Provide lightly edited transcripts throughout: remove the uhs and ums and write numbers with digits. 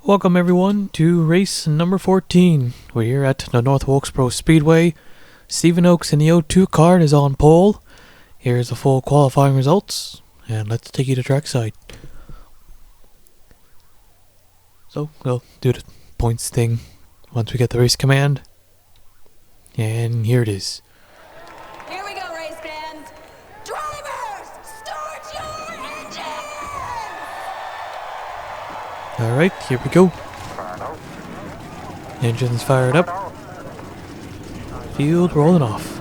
Welcome everyone to race number 14. We're here at the North Wilkesboro Speedway. Stephen Oakes in the O2 car is on pole. Here's the full qualifying results, and let's take you to trackside. So, we'll do the points thing once we get the race command. And here it is. Here we go, race band. Drivers, start your engines! Alright, here we go. Engines fired up. Field rolling off.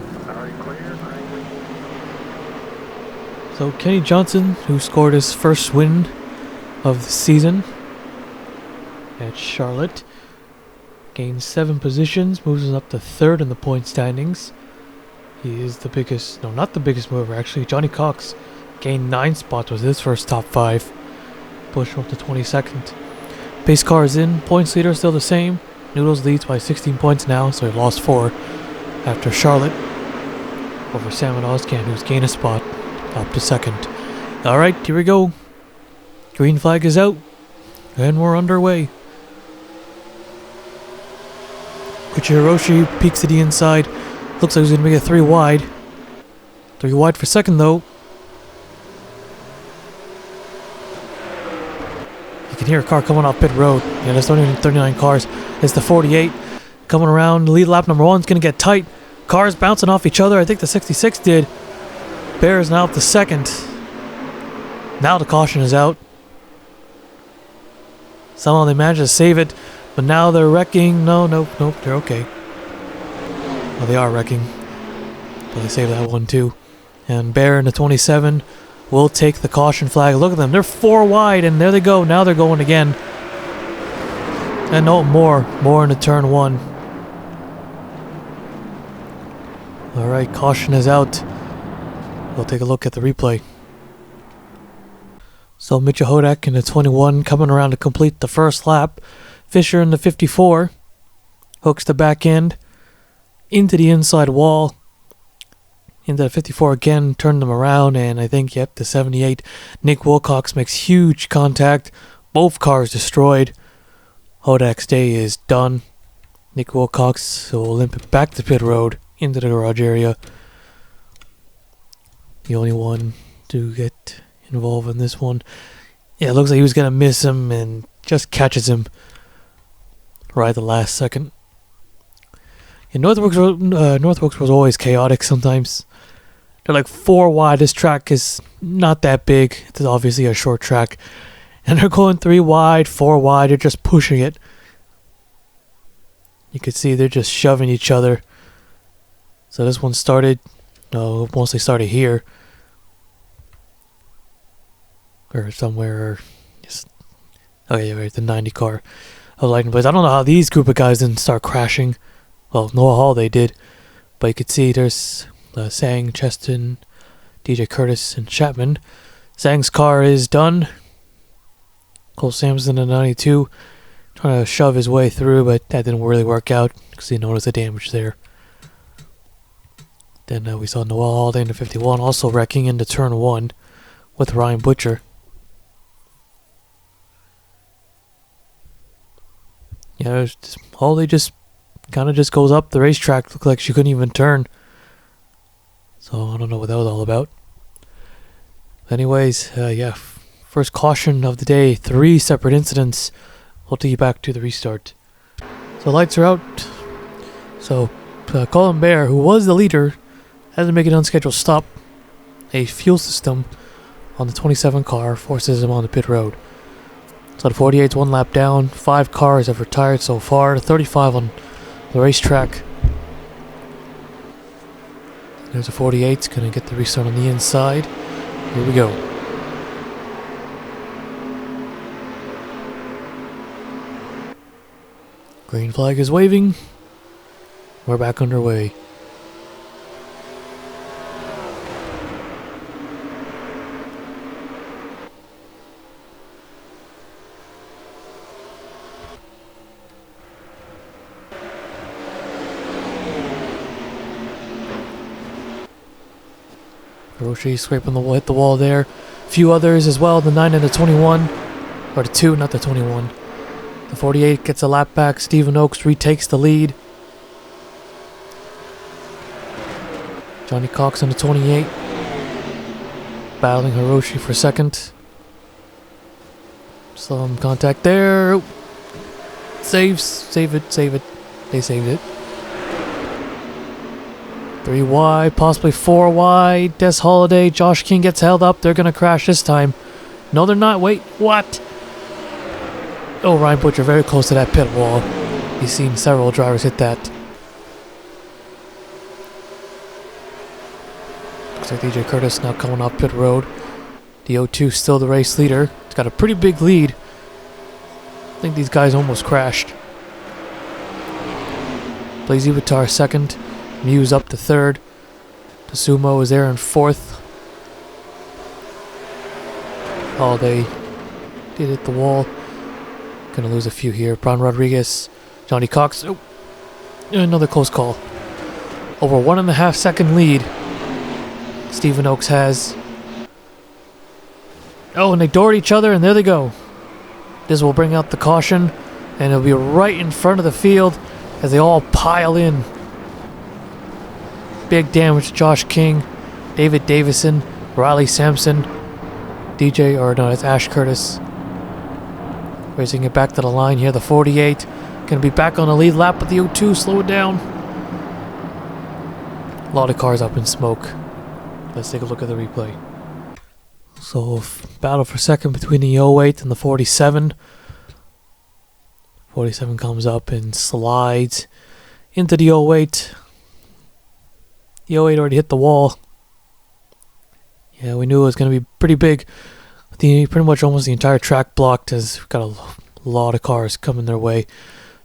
So Kenny Johnson, who scored his first win of the season at Charlotte, gains 7 positions, moves up to 3rd in the point standings. He is the biggest, no, not the biggest mover actually. Johnny Cox gained 9 spots with his first top 5. Pushed him up to 22nd. Pace car is in, points leader still the same. Noodles leads by 16 points now, so he lost 4 after Charlotte over Sam and Ozcan, who's gained a spot up to 2nd. Alright, here we go. Green flag is out, and we're underway. Hiroshi peeks to the inside. Looks like he's going to make it 3 wide. 3 wide for 2nd though. You can hear a car coming off pit road. Yeah, there's only 39 cars. It's the 48 coming around. Lead lap number 1 is going to get tight. Cars bouncing off each other. I think the 66 did. Bear is now up to 2nd. Now the caution is out. Somehow they managed to save it, but now they're wrecking. Nope, they're okay. Well, they are wrecking, but they saved that one too. And Bear in the 27 will take the caution flag. Look at them, they're 4 wide, and there they go. Now they're going again. And no, more into turn 1. Alright, caution is out. We'll take a look at the replay. So Mitchell Hodak in the 21 coming around to complete the first lap. Fisher in the 54 hooks the back end into the inside wall. Into the 54 again, turned them around, and I think, yep, the 78. Nick Wilcox makes huge contact. Both cars destroyed. Hodak's day is done. Nick Wilcox will limp it back to pit road into the garage area. The only one to get involved in this one. Yeah, it looks like he was going to miss him and just catches him right at the last second. And North Wilkesboro was always chaotic sometimes. They're like 4 wide. This track is not that big. It's obviously a short track. And they're going 3 wide, 4 wide. They're just pushing it. You can see they're just shoving each other. So this one started, mostly started here. Or somewhere, okay, right, the 90 car of Lightning Blaze. I don't know how these group of guys didn't start crashing. Well, Noah Hall they did, but you could see there's Sang, Cheston, DJ Curtis, and Chapman. Sang's car is done. Cole Sampson in the 92 trying to shove his way through, but that didn't really work out because he noticed the damage there. Then we saw Noah Hall in the 51 also wrecking into turn 1 with Ryan Butcher. Yeah, Hawley just kind of just goes up the racetrack. Looked like she couldn't even turn. So I don't know what that was all about. Anyways, yeah, first caution of the day. 3 separate incidents. We'll take you back to the restart. So lights are out. So Colin Bear, who was the leader, had to make an unscheduled stop. A fuel system on the 27 car forces him on the pit road. So the 48's 1 lap down. 5 cars have retired so far. 35 on the racetrack. There's a 48. It's going to get the restart on the inside. Here we go. Green flag is waving. We're back underway. Hiroshi scraping hit the wall there. A few others as well, the 9 and the 21. Or the 2, not the 21. The 48 gets a lap back. Stephen Oakes retakes the lead. Johnny Cox on the 28. Battling Hiroshi for second. Some contact there. Oh. Save it. They saved it. 3 wide, possibly 4 wide. Des Holiday, Josh King gets held up. They're going to crash this time. No, they're not. Wait, what? Oh, Ryan Butcher very close to that pit wall. He's seen several drivers hit that. Looks like DJ Curtis now coming off pit road. The 02 still the race leader. It's got a pretty big lead. I think these guys almost crashed. Blazy Vitar second. Muse up to third. The Sumo is there in fourth. Holiday did hit the wall. Gonna lose a few here. Brian Rodriguez, Johnny Cox. Oh, another close call. Over 1.5 second lead. Stephen Oakes has. Oh, and they doored each other, and there they go. This will bring out the caution, and it'll be right in front of the field as they all pile in. Big damage to Josh King, David Davison, Riley Sampson, that's Ash Curtis. Racing it back to the line here, the 48. Gonna be back on the lead lap, but the 02 slow it down. A lot of cars up in smoke. Let's take a look at the replay. So, battle for second between the 08 and the 47. 47 comes up and slides into the 08. The 08 already hit the wall. Yeah, we knew it was going to be pretty big. Pretty much almost the entire track blocked as we've got a lot of cars coming their way.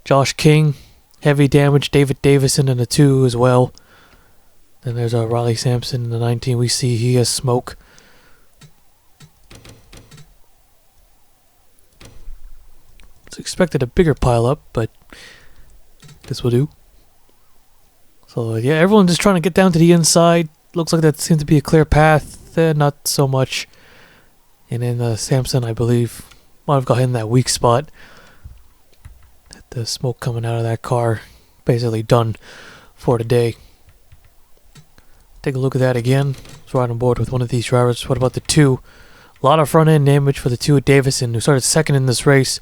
Josh King, heavy damage. David Davison in the 2 as well. Then there's Riley Sampson in the 19. We see he has smoke. It's expected a bigger pile up, but this will do. So yeah, everyone's just trying to get down to the inside. Looks like that seems to be a clear path. Not so much. And then Sampson, I believe, might have got in that weak spot. The smoke coming out of that car, basically done for the day. Take a look at that again. Let's ride on board with one of these drivers. What about the 2? A lot of front end damage for the 2 at Davison, who started second in this race.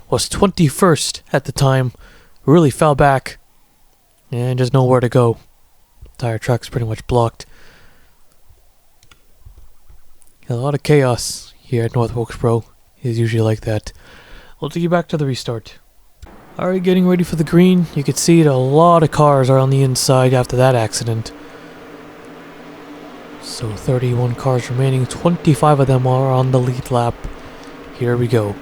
Was 21st at the time. Really fell back. And just nowhere to go. Entire track's pretty much blocked. A lot of chaos here at North Wilkesboro. It's usually like that. We'll take you back to the restart. Alright, getting ready for the green. You can see that a lot of cars are on the inside after that accident. So 31 cars remaining. 25 of them are on the lead lap. Here we go.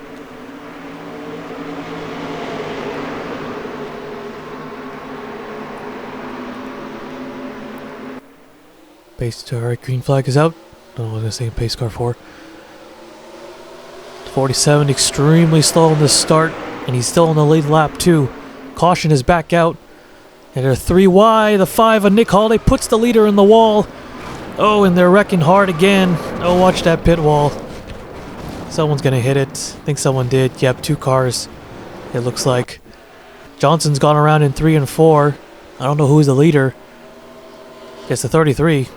Pace, alright, green flag is out. I don't know what I was going to say pace car for. 47 extremely slow in the start, and he's still on the lead lap too. Caution is back out. And they're 3 wide. The 5 of Nick Holiday puts the leader in the wall. Oh, and they're wrecking hard again. Oh, watch that pit wall. Someone's going to hit it. I think someone did. Yep, 2 cars. It looks like. Johnson's gone around in 3 and 4. I don't know who's the leader. It's the 33.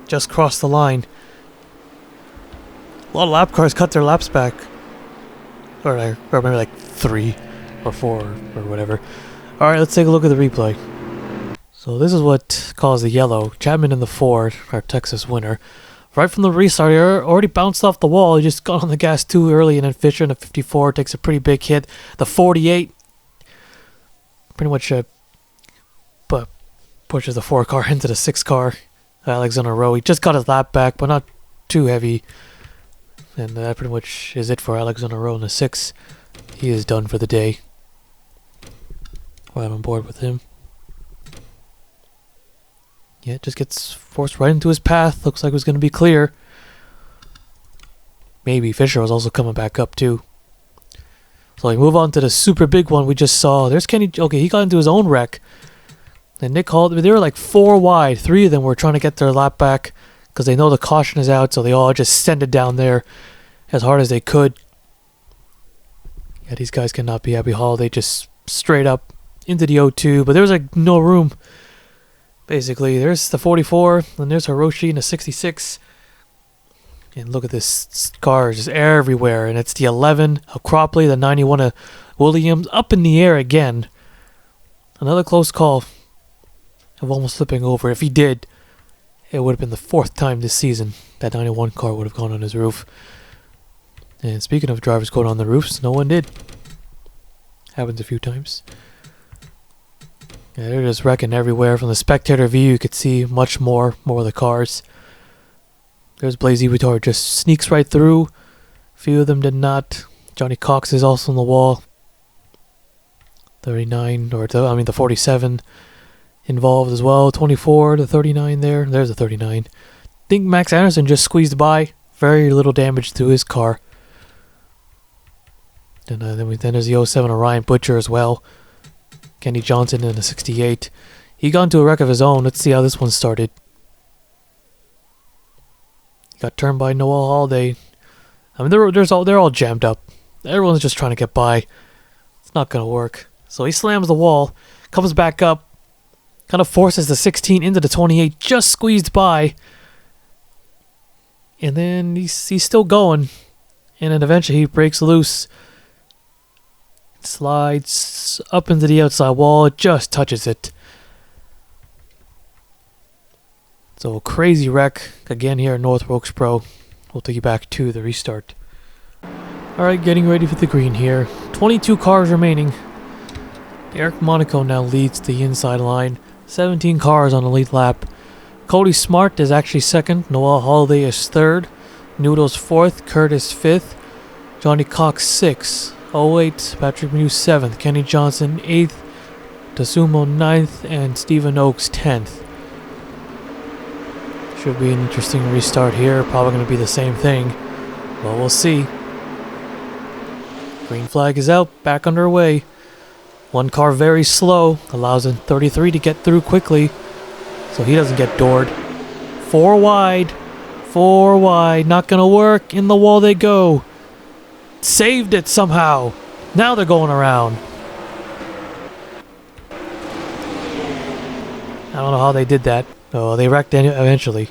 Just crossed the line. A lot of lap cars cut their laps back. Or maybe like 3 or 4 or whatever. Alright, let's take a look at the replay. So this is what caused the yellow. Chapman in the 4, our Texas winner. Right from the restart, he already bounced off the wall. He just got on the gas too early, and then Fisher in the 54 takes a pretty big hit. The 48 pretty much pushes the 4 car into the 6 car. Alexander Rowe, he just got his lap back, but not too heavy. And that pretty much is it for Alexander Rowe in the 6. He is done for the day. Right on board with him. Yeah, it just gets forced right into his path. Looks like it was going to be clear. Maybe Fisher was also coming back up too. So we move on to the super big one we just saw. There's Kenny. Okay, he got into his own wreck. And Nick Hall, they were like 4 wide. 3 of them were trying to get their lap back because they know the caution is out, so they all just send it down there as hard as they could. Yeah, these guys cannot be Happy Holiday. Just straight up into the O2. But there's like no room. Basically, there's the 44. And there's Hiroshi in the 66. And look at this car just everywhere. And it's the 11 of Cropley, the 91 of Williams. Up in the air again. Another close call of almost flipping over. If he did, it would have been the 4th time this season that 91 car would have gone on his roof. And speaking of drivers going on the roofs, no one did. Happens a few times. Yeah, they're just wrecking everywhere. From the spectator view, you could see much more of the cars. There's Blaise Vuitton, just sneaks right through. A few of them did not. Johnny Cox is also on the wall. 39, the 47 involved as well. 24 to 39 there. There's a 39. I think Max Anderson just squeezed by. Very little damage to his car. And then there's the 07 of Ryan Butcher as well. Kenny Johnson in the 68. He got into a wreck of his own. Let's see how this one started. He got turned by Noel Holiday. I mean, they're all jammed up. Everyone's just trying to get by. It's not going to work. So he slams the wall, comes back up, kind of forces the 16 into the 28, just squeezed by. And then he's still going. And then eventually he breaks loose. Slides up into the outside wall, just touches it. So crazy wreck again here in North Wilkesboro. We'll take you back to the restart. Alright, getting ready for the green here. 22 cars remaining. Eric Monaco now leads the inside line. 17 cars on the lead lap. Cody Smart is actually second. Noel Holiday is third. Noodles fourth. Curtis fifth. Johnny Cox sixth. 08, Patrick Muse 7th, Kenny Johnson 8th, Tasumo 9th, and Stephen Oakes 10th. Should be an interesting restart here. Probably going to be the same thing. But we'll see. Green flag is out. Back underway. One car very slow. Allows a 33 to get through quickly. So he doesn't get doored. 4 wide. 4 wide. Not going to work. In the wall they go. Saved it somehow. Now they're going around. I don't know how they did that. Oh, they wrecked eventually.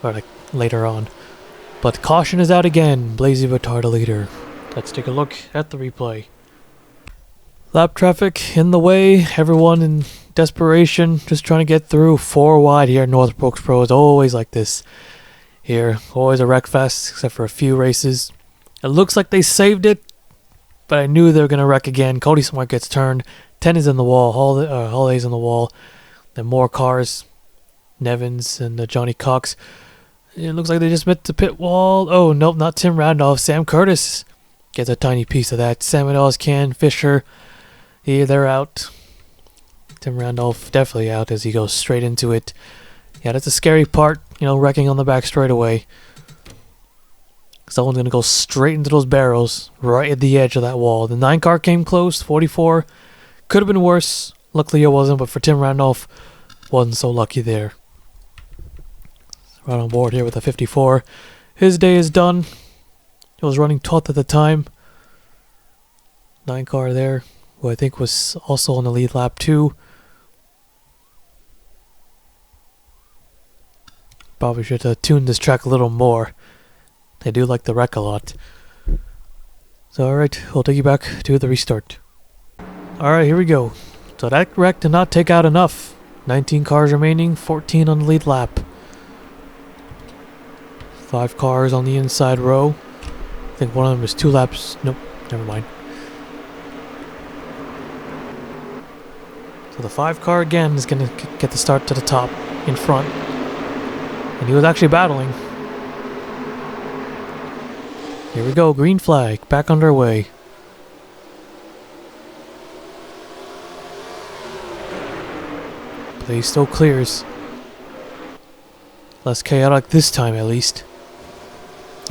Or like later on. But caution is out again. Blaise Vuitton, the leader. Let's take a look at the replay. Lap traffic in the way. Everyone in desperation. Just trying to get through. 4 wide here in North Wilkesboro. It's always like this. Here. Always a wreck fest. Except for a few races. It looks like they saved it, but I knew they were going to wreck again. Cody Smart gets turned. 10 is in the wall. Holiday's in the wall. Then more cars. Nevins and Johnny Cox. It looks like they just met the pit wall. Oh, nope, not Tim Randolph. Sam Curtis gets a tiny piece of that. Sam Ken Fisher. Yeah, they're out. Tim Randolph definitely out as he goes straight into it. Yeah, that's a scary part, wrecking on the back straightaway. Someone's going to go straight into those barrels, right at the edge of that wall. The 9 car came close, 44. Could have been worse. Luckily it wasn't, but for Tim Randolph, wasn't so lucky there. Right on board here with the 54. His day is done. He was running 12th at the time. 9 car there, who I think was also on the lead lap too. Probably should have tuned this track a little more. They do like the wreck a lot. So alright, we'll take you back to the restart. Alright, here we go. So that wreck did not take out enough. 19 cars remaining, 14 on the lead lap. 5 cars on the inside row. I think one of them is 2 laps. Nope, never mind. So the 5 car again is going to get the start to the top in front. And he was actually battling. Here we go, green flag, back underway. But he still clears. Less chaotic this time, at least.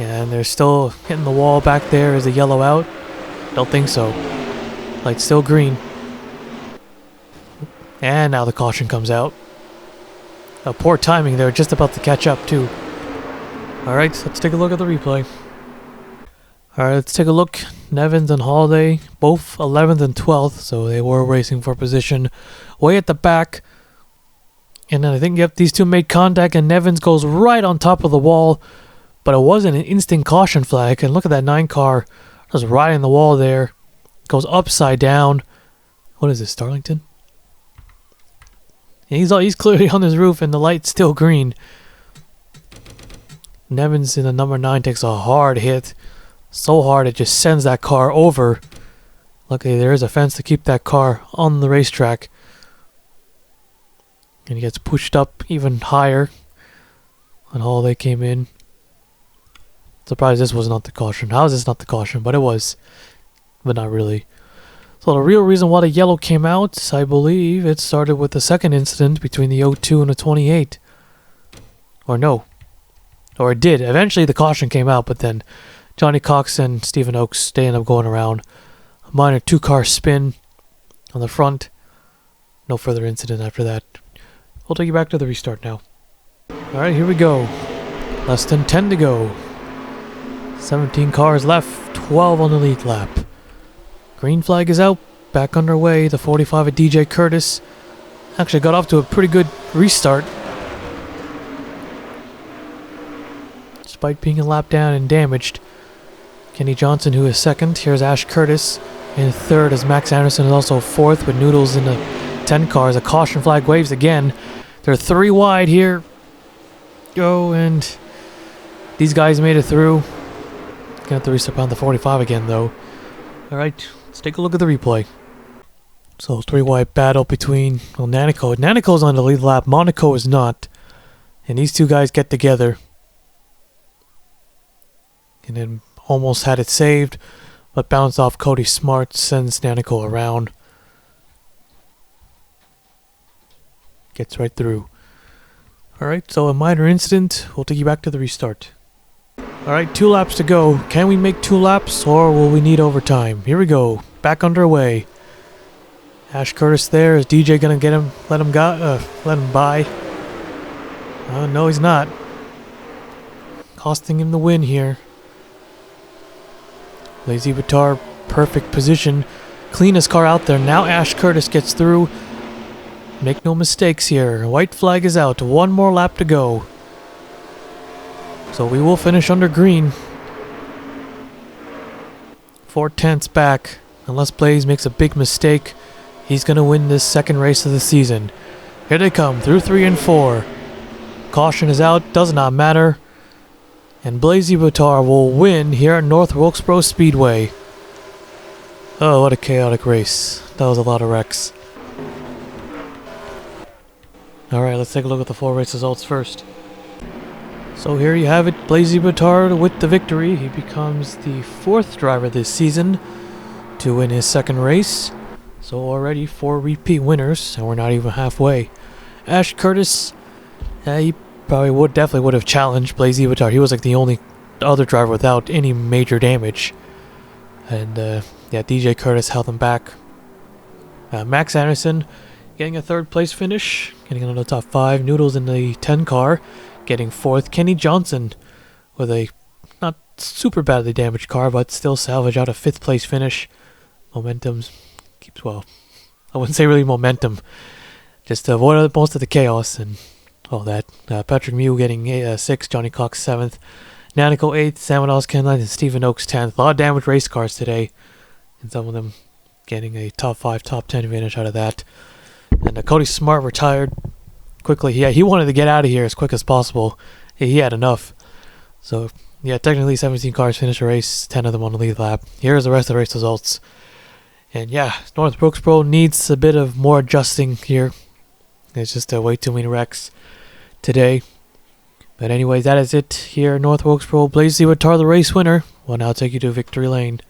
And they're still hitting the wall back there. Is the yellow out? Don't think so. Light's still green. And now the caution comes out. Poor timing there, just about to catch up too. Alright, let's take a look at the replay. Alright, let's take a look. Nevins and Holiday, both 11th and 12th, so they were racing for position way at the back. And then I think, yep, these two made contact, and Nevins goes right on top of the wall. But it wasn't an instant caution flag. And look at that 9 car just riding the wall there. Goes upside down. What is this, Darlington? And he's clearly on his roof, and the light's still green. Nevins in the number 9 takes a hard hit. So hard it just sends that car over. Luckily there is a fence to keep that car on the racetrack. And he gets pushed up even higher. And Holiday came in. Surprised this was not the caution. How is this not the caution? But it was. But not really. So the real reason why the yellow came out, I believe it started with the second incident between the 02 and the 28. Or no. Or it did. Eventually the caution came out, but then Johnny Cox and Stephen Oakes, they end up going around. A minor 2-car spin on the front. No further incident after that. We'll take you back to the restart now. Alright, here we go. Less than 10 to go. 17 cars left, 12 on the lead lap. Green flag is out, back underway. The 45 of DJ Curtis actually got off to a pretty good restart. Despite being a lap down and damaged. Kenny Johnson, who is second. Here's Ash Curtis in third, as Max Anderson is also fourth, with Noodles in the 10 cars. A caution flag waves again. They're 3 wide here. Go, and these guys made it through. Gonna have to restart on the 45 again, though. Alright, let's take a look at the replay. So, 3 wide battle between, well, Nanico. Nanico's on the lead lap, Monaco is not. And these two guys get together. And then almost had it saved, but bounced off Cody Smart, sends Nanico around. Gets right through. Alright, so a minor incident. We'll take you back to the restart. Alright, 2 laps to go. Can we make 2 laps, or will we need overtime? Here we go. Back underway. Ash Curtis there. Is DJ gonna get him? Let him by? No, he's not. Costing him the win here. Lazy Batar, perfect position. Cleanest car out there. Now Ash Curtis gets through. Make no mistakes here. White flag is out. 1 more lap to go. So we will finish under green. 4/10 back. Unless Blaze makes a big mistake, he's going to win this second race of the season. Here they come through 3 and 4. Caution is out. Does not matter. And Blazy Batar will win here at North Wilkesboro Speedway. Oh, what a chaotic race. That was a lot of wrecks. Alright, let's take a look at the 4 race results first. So here you have it, Blazy Batar with the victory. He becomes the 4th driver this season to win his second race. So already 4 repeat winners, and we're not even halfway. Ash Curtis, he probably definitely would have challenged Blazy Batar. He was like the only other driver without any major damage. And yeah, DJ Curtis held him back. Max Anderson getting a 3rd place finish, getting into the top 5. Noodles in the 10 car, getting 4th. Kenny Johnson with a not super badly damaged car, but still salvage out a 5th place finish. Momentum keeps, well, I wouldn't say really momentum, just to avoid most of the chaos and all that. Patrick Mew getting 6th, Johnny Cox 7th, Nanico 8th, Samuel Ken 9th, and Stephen Oakes 10th. A lot of damaged race cars today, and some of them getting a top 5, top 10 finish out of that. And Cody Smart retired quickly. He wanted to get out of here as quick as possible. He had enough. So, yeah, technically 17 cars finished the race, 10 of them on the lead lap. Here's the rest of the race results. And yeah, North Wilkesboro needs a bit of more adjusting here. There's just way too many wrecks today. But anyways, that is it here in North Wilkesboro. Blazy Batar, the race winner, will now take you to victory lane.